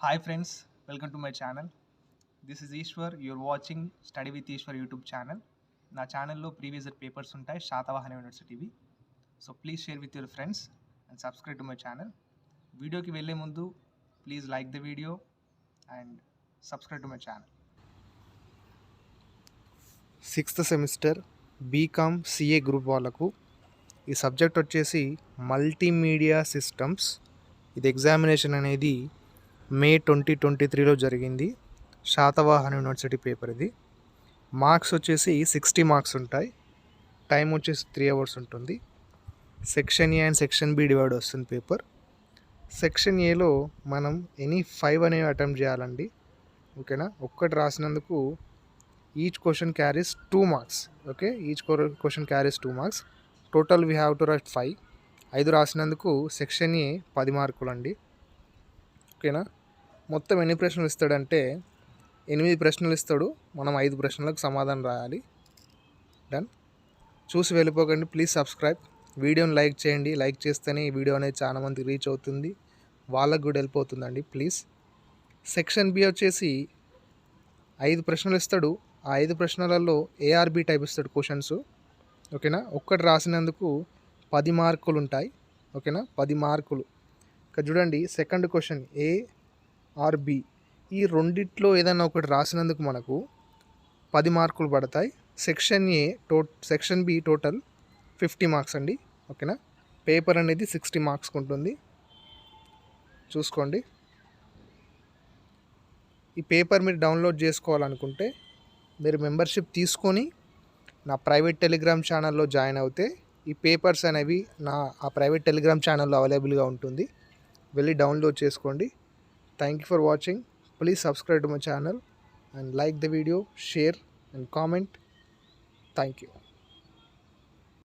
Hi friends, welcome to my channel. This is Ishwar. You're watching Study with Ishwar YouTube channel. నా ఛానల్లో previous year papers ఉంటాయి శాతవాహన యూనివర్సిటీవి. So please share with your friends and subscribe to my channel. వీడియోకి వెళ్ళే ముందు please like the video and subscribe to my channel. 6th semester BCom CA group వాళ్ళకు ఈ subject వచ్చేసి మల్టీమీడియా సిస్టమ్స్. ఇది examination అనేది మే 2023లో జరిగింది. శాతవాహన యూనివర్సిటీ పేపర్ ఇది. మార్క్స్ వచ్చేసి 60 మార్క్స్ ఉంటాయి. టైం వచ్చేసి 3 hours ఉంటుంది. Section A and section B divide వస్తుంది పేపర్. సెక్షన్ ఏలో మనం ఎనీ 5 అనేవి అటెంప్ట్ చేయాలండి. ఓకేనా? ఒక్కటి రాసినందుకు each question carries 2 marks. Okay, each question carries 2 marks. Total we have to write 5. 5 రాసినందుకు సెక్షన్ ఏ 10 మార్కులు అండి. ఓకేనా? మొత్తం ఎన్ని ప్రశ్నలు ఇస్తాడంటే 8 ప్రశ్నలు ఇస్తాడు. మనం 5 ప్రశ్నలకు సమాధానం రాయాలి. డన్. చూసి వెళ్ళిపోకండి. Please subscribe. వీడియోని లైక్ చేయండి. లైక్ చేస్తేనే ఈ వీడియో అనేది చాలా మందికి రీచ్ అవుతుంది, వాళ్ళకు కూడా హెల్ప్ అవుతుందండి. ప్లీజ్. సెక్షన్ బి వచ్చేసి 5 ప్రశ్నలు ఇస్తాడు. ఆ 5 ప్రశ్నలలో ఏఆర్బి టైప్ ఇస్తాడు క్వశ్చన్స్. ఓకేనా? ఒక్కటి రాసినందుకు 10 మార్కులు ఉంటాయి. ఓకేనా? 10 మార్కులు. ఇక్కడ చూడండి, second question A or B, ఈ రెండిట్లో ఏదైనా ఒకటి రాసినందుకు మనకు 10 మార్కులు పడతాయి. Section A section B total 50 marks అండి. ఓకేనా? పేపర్ అనేది 60 మార్క్స్కి ఉంటుంది. చూసుకోండి. ఈ పేపర్ మీరు డౌన్లోడ్ చేసుకోవాలనుకుంటే మీరు మెంబర్షిప్ తీసుకొని నా ప్రైవేట్ టెలిగ్రామ్ ఛానల్లో జాయిన్ అవుతే ఈ పేపర్స్ అనేవి ఆ ప్రైవేట్ టెలిగ్రామ్ ఛానల్లో అవైలబుల్గా ఉంటుంది. వెళ్ళి డౌన్లోడ్ చేసుకోండి. Thank you for watching. Please subscribe to my channel and like the video, share and comment. Thank you.